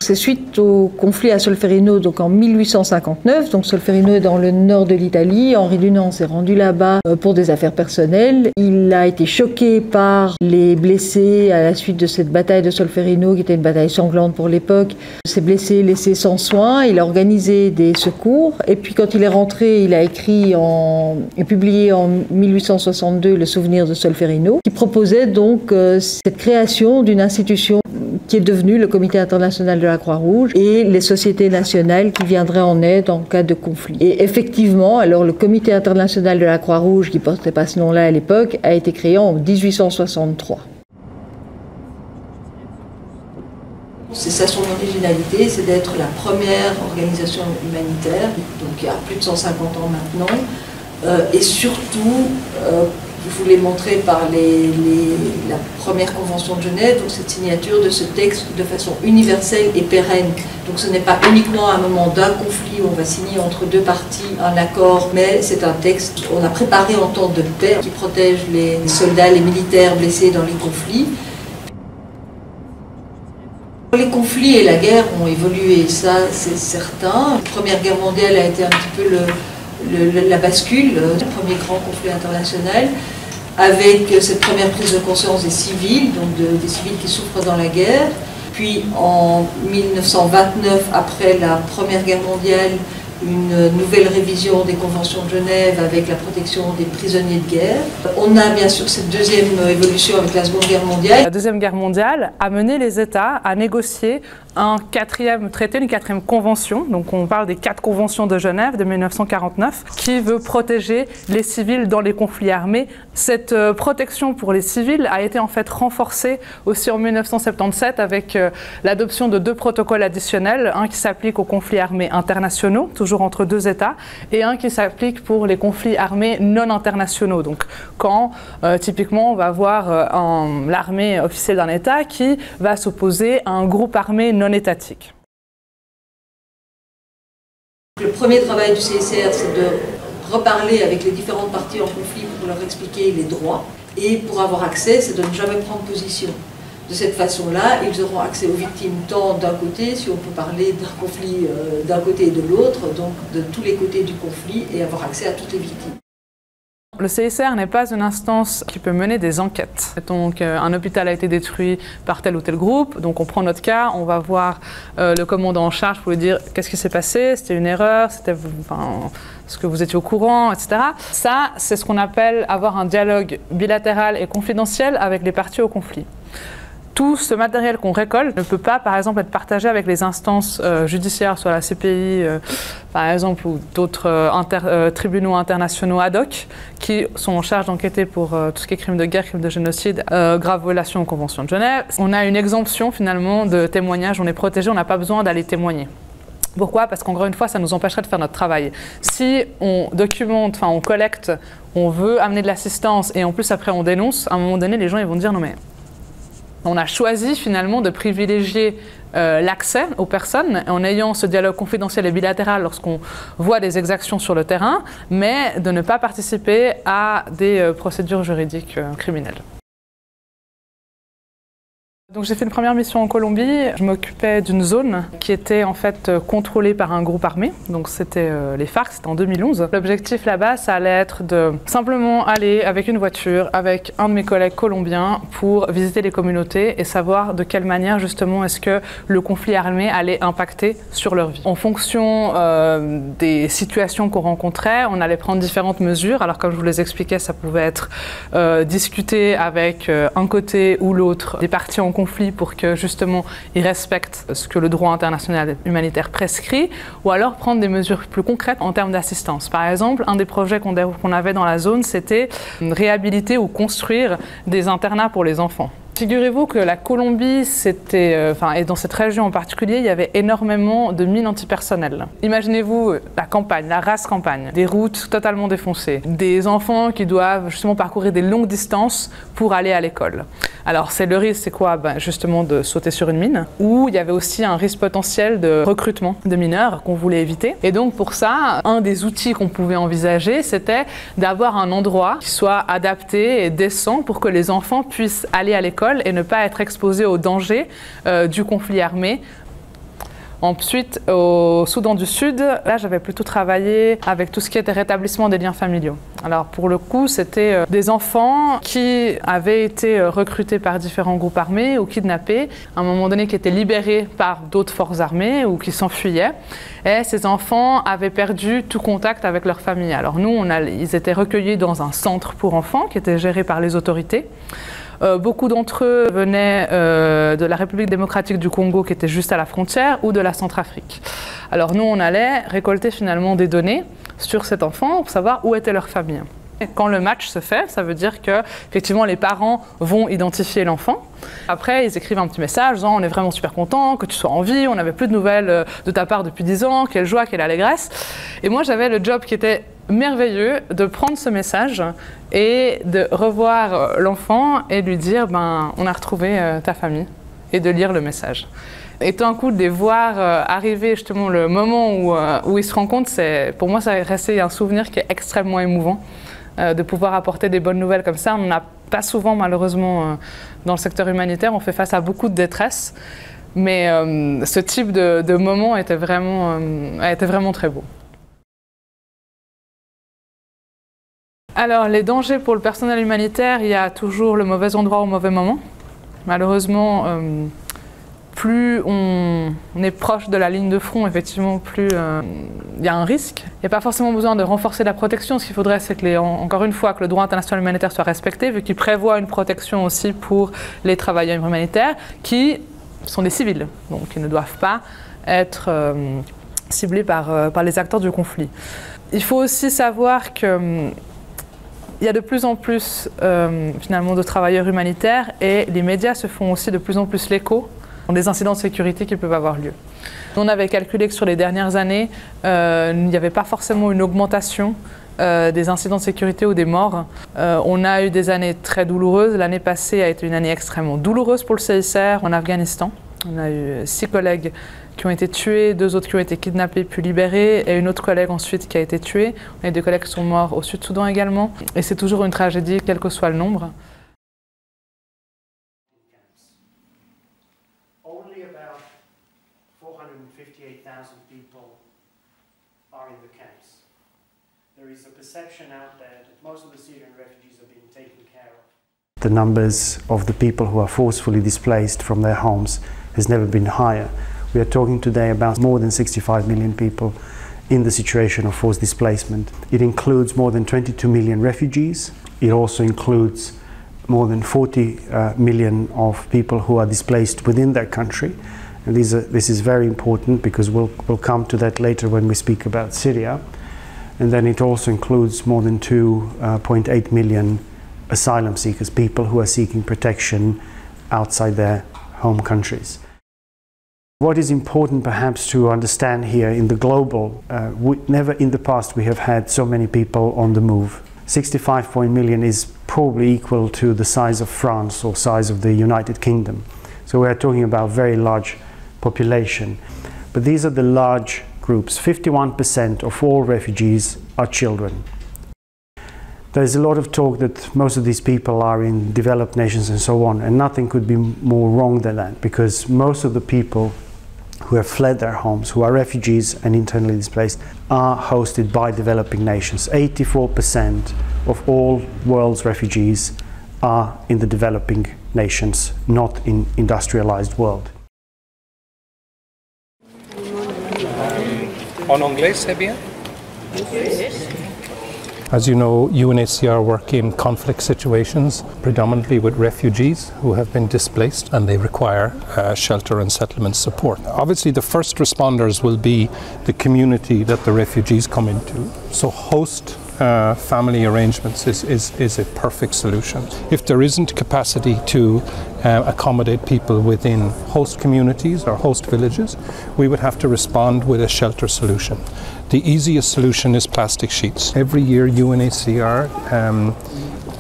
C'est suite au conflit à Solferino, donc en 1859. Donc Solferino est dans le nord de l'Italie. Henri Dunant s'est rendu là-bas pour des affaires personnelles. Il a été choqué par les blessés à la suite de cette bataille de Solferino, qui était une bataille sanglante pour l'époque. Ces blessés laissés sans soins, il a organisé des secours. Et puis quand il est rentré, il a écrit et publié en 1862 Le souvenir de Solferino, qui proposait donc cette création d'une institution qui est devenue le Comité international de la Croix-Rouge et les sociétés nationales qui viendraient en aide en cas de conflit. Et effectivement, alors le Comité international de la Croix-Rouge, qui ne portait pas ce nom-là à l'époque, a été créé en 1863. C'est ça son originalité, c'est d'être la première organisation humanitaire, donc il y a plus de 150 ans maintenant, et surtout, je vous l'ai montré par la première convention de Genève, donc cette signature de ce texte de façon universelle et pérenne. Donc ce n'est pas uniquement à un moment d'un conflit où on va signer entre deux parties un accord, mais c'est un texte qu'on a préparé en temps de paix qui protège les soldats, les militaires blessés dans les conflits. Les conflits et la guerre ont évolué, ça c'est certain. La Première Guerre mondiale a été un petit peu la bascule, le premier grand conflit international, avec cette première prise de conscience des civils, donc des civils qui souffrent dans la guerre. Puis en 1929, après la Première Guerre mondiale, une nouvelle révision des conventions de Genève avec la protection des prisonniers de guerre. On a bien sûr cette deuxième évolution avec la Seconde Guerre mondiale. La Deuxième Guerre mondiale a mené les États à négocier un quatrième traité, une quatrième convention. Donc on parle des 4 conventions de Genève de 1949 qui veut protéger les civils dans les conflits armés. Cette protection pour les civils a été en fait renforcée aussi en 1977 avec l'adoption de 2 protocoles additionnels, un qui s'applique aux conflits armés internationaux, toujours entre 2 États, et un qui s'applique pour les conflits armés non internationaux. Donc quand typiquement on va avoir l'armée officielle d'un État qui va s'opposer à un groupe armé non étatique. Le premier travail du CICR, c'est de reparler avec les différentes parties en conflit pour leur expliquer les droits. Et pour avoir accès, c'est de ne jamais prendre position. De cette façon-là, ils auront accès aux victimes tant d'un côté, si on peut parler d'un conflit d'un côté et de l'autre, donc de tous les côtés du conflit, et avoir accès à toutes les victimes. Le CICR n'est pas une instance qui peut mener des enquêtes. Donc un hôpital a été détruit par tel ou tel groupe, donc on prend notre cas, on va voir le commandant en charge pour lui dire qu'est-ce qui s'est passé, c'était une erreur, c'était est-ce que vous étiez au courant, etc. Ça, c'est ce qu'on appelle avoir un dialogue bilatéral et confidentiel avec les parties au conflit. Tout ce matériel qu'on récolte ne peut pas, par exemple, être partagé avec les instances judiciaires, soit la CPI, par exemple, ou d'autres tribunaux internationaux ad hoc, qui sont en charge d'enquêter pour tout ce qui est crimes de guerre, crimes de génocide, graves violations aux conventions de Genève. On a une exemption, finalement, de témoignage, on est protégé, on n'a pas besoin d'aller témoigner. Pourquoi? Parce qu'encore une fois, ça nous empêcherait de faire notre travail. Si on documente, on collecte, on veut amener de l'assistance, et en plus, après, on dénonce, à un moment donné, les gens ils vont dire « non mais… » On a choisi finalement de privilégier l'accès aux personnes en ayant ce dialogue confidentiel et bilatéral lorsqu'on voit des exactions sur le terrain, mais de ne pas participer à des procédures juridiques criminelles. Donc j'ai fait une première mission en Colombie. Je m'occupais d'une zone qui était en fait contrôlée par un groupe armé. Donc c'était les FARC, c'était en 2011. L'objectif là-bas, ça allait être de simplement aller avec une voiture, avec un de mes collègues colombiens pour visiter les communautés et savoir de quelle manière justement est-ce que le conflit armé allait impacter sur leur vie. En fonction des situations qu'on rencontrait, on allait prendre différentes mesures. Alors comme je vous les expliquais, ça pouvait être discuter avec un côté ou l'autre des parties en conflit pour que justement ils respectent ce que le droit international humanitaire prescrit, ou alors prendre des mesures plus concrètes en termes d'assistance. Par exemple, un des projets qu'on avait dans la zone, c'était réhabiliter ou construire des internats pour les enfants. Figurez-vous que la Colombie, et dans cette région en particulier, il y avait énormément de mines antipersonnelles. Imaginez-vous la campagne, la race campagne, des routes totalement défoncées, des enfants qui doivent justement parcourir des longues distances pour aller à l'école. Alors le risque, c'est quoi? Justement de sauter sur une mine, où il y avait aussi un risque potentiel de recrutement de mineurs qu'on voulait éviter. Et donc pour ça, un des outils qu'on pouvait envisager, c'était d'avoir un endroit qui soit adapté et décent pour que les enfants puissent aller à l'école et ne pas être exposés au danger du conflit armé Ensuite, au Soudan du Sud, là, j'avais plutôt travaillé avec tout ce qui était rétablissement des liens familiaux. Alors, pour le coup, c'était des enfants qui avaient été recrutés par différents groupes armés ou kidnappés, à un moment donné qui étaient libérés par d'autres forces armées ou qui s'enfuyaient. Et ces enfants avaient perdu tout contact avec leur famille. Alors nous, ils étaient recueillis dans un centre pour enfants qui était géré par les autorités. Beaucoup d'entre eux venaient de la République démocratique du Congo qui était juste à la frontière ou de la Centrafrique. Alors nous, on allait récolter finalement des données sur cet enfant pour savoir où était leur famille. Et quand le match se fait, ça veut dire que effectivement les parents vont identifier l'enfant. Après, ils écrivent un petit message disant « On est vraiment super contents que tu sois en vie, on n'avait plus de nouvelles de ta part depuis 10 ans, quelle joie, quelle allégresse ». Et moi, j'avais le job qui était merveilleux de prendre ce message et de revoir l'enfant et lui dire « On a retrouvé ta famille » et de lire le message. Et tout d'un coup, de les voir arriver justement le moment où ils se rencontrent, pour moi, ça a resté un souvenir qui est extrêmement émouvant. De pouvoir apporter des bonnes nouvelles comme ça. On n'en a pas souvent, malheureusement, dans le secteur humanitaire. On fait face à beaucoup de détresse. Mais ce type de moment était vraiment très beau. Alors, les dangers pour le personnel humanitaire, il y a toujours le mauvais endroit au mauvais moment. Malheureusement, plus on est proche de la ligne de front, effectivement, plus il y a un risque. Il n'y a pas forcément besoin de renforcer la protection. Ce qu'il faudrait, c'est que, encore une fois, que le droit international humanitaire soit respecté, vu qu'il prévoit une protection aussi pour les travailleurs humanitaires, qui sont des civils, donc qui ne doivent pas être ciblés par les acteurs du conflit. Il faut aussi savoir que il y a de plus en plus, finalement, de travailleurs humanitaires et les médias se font aussi de plus en plus l'écho des incidents de sécurité qui peuvent avoir lieu. On avait calculé que sur les dernières années, il n'y avait pas forcément une augmentation des incidents de sécurité ou des morts. On a eu des années très douloureuses. L'année passée a été une année extrêmement douloureuse pour le CICR en Afghanistan. On a eu 6 collègues qui ont été tués, 2 autres qui ont été kidnappés puis libérés et une autre collègue ensuite qui a été tuée. On a eu des collègues qui sont morts au Sud-Soudan également. Et c'est toujours une tragédie, quel que soit le nombre. Only about 458,000 people are in the camps. There is a perception out there that most of the Syrian refugees are being taken care of. The numbers of the people who are forcefully displaced from their homes has never been higher. We are talking today about more than 65 million people in the situation of forced displacement. It includes more than 22 million refugees. It also includes more than 40 million of people who are displaced within their country. And this is very important because we'll come to that later when we speak about Syria. And then it also includes more than 2.8 million asylum seekers, people who are seeking protection outside their home countries. What is important perhaps to understand here in the global, never in the past we have had so many people on the move. 65 million is probably equal to the size of France or size of the United Kingdom. So we are talking about very large population. But these are the large groups. 51% of all refugees are children. There's a lot of talk that most of these people are in developed nations and so on, and nothing could be more wrong than that, because most of the people who have fled their homes, who are refugees and internally displaced, are hosted by developing nations. 84% of all world's refugees are in the developing nations, not in industrialized world. En anglais, c'est bien? As you know, UNHCR work in conflict situations, predominantly with refugees who have been displaced and they require shelter and settlement support. Obviously, the first responders will be the community that the refugees come into. So host family arrangements is a perfect solution. If there isn't capacity to accommodate people within host communities or host villages, we would have to respond with a shelter solution. The easiest solution is plastic sheets. Every year UNHCR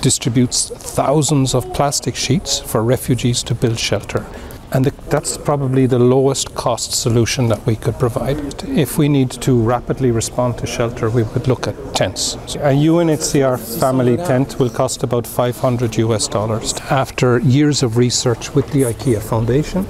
distributes thousands of plastic sheets for refugees to build shelter. And that's probably the lowest cost solution that we could provide. If we need to rapidly respond to shelter, we would look at tents. A UNHCR family tent will cost about $500 US. After years of research with the IKEA Foundation,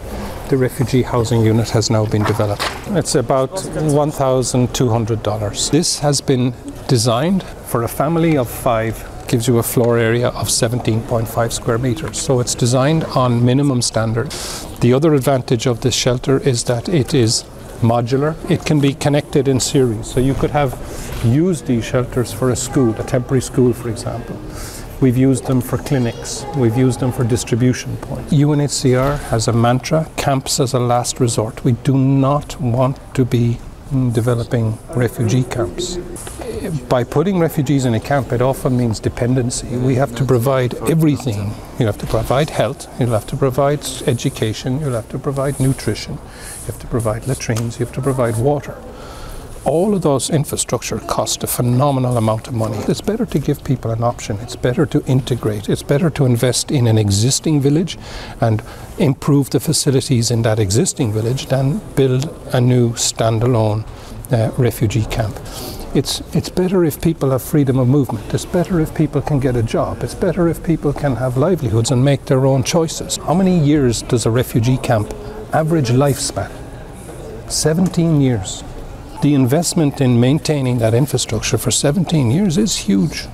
the refugee housing unit has now been developed. It's about $1,200. This has been designed for a family of 5. Gives you a floor area of 17.5 square meters. So it's designed on minimum standard. The other advantage of this shelter is that it is modular. It can be connected in series. So you could have used these shelters for a school, a temporary school, for example. We've used them for clinics. We've used them for distribution points. UNHCR has a mantra, camps as a last resort. We do not want to be developing refugee camps. By putting refugees in a camp, it often means dependency. We have to provide everything. You have to provide health, you'll have to provide education, you'll have to provide nutrition, you have to provide latrines, you have to provide water. All of those infrastructure cost a phenomenal amount of money. It's better to give people an option. It's better to integrate. It's better to invest in an existing village and improve the facilities in that existing village than build a new standalone refugee camp. It's better if people have freedom of movement. It's better if people can get a job. It's better if people can have livelihoods and make their own choices. How many years does a refugee camp average lifespan? 17 years. The investment in maintaining that infrastructure for 17 years is huge.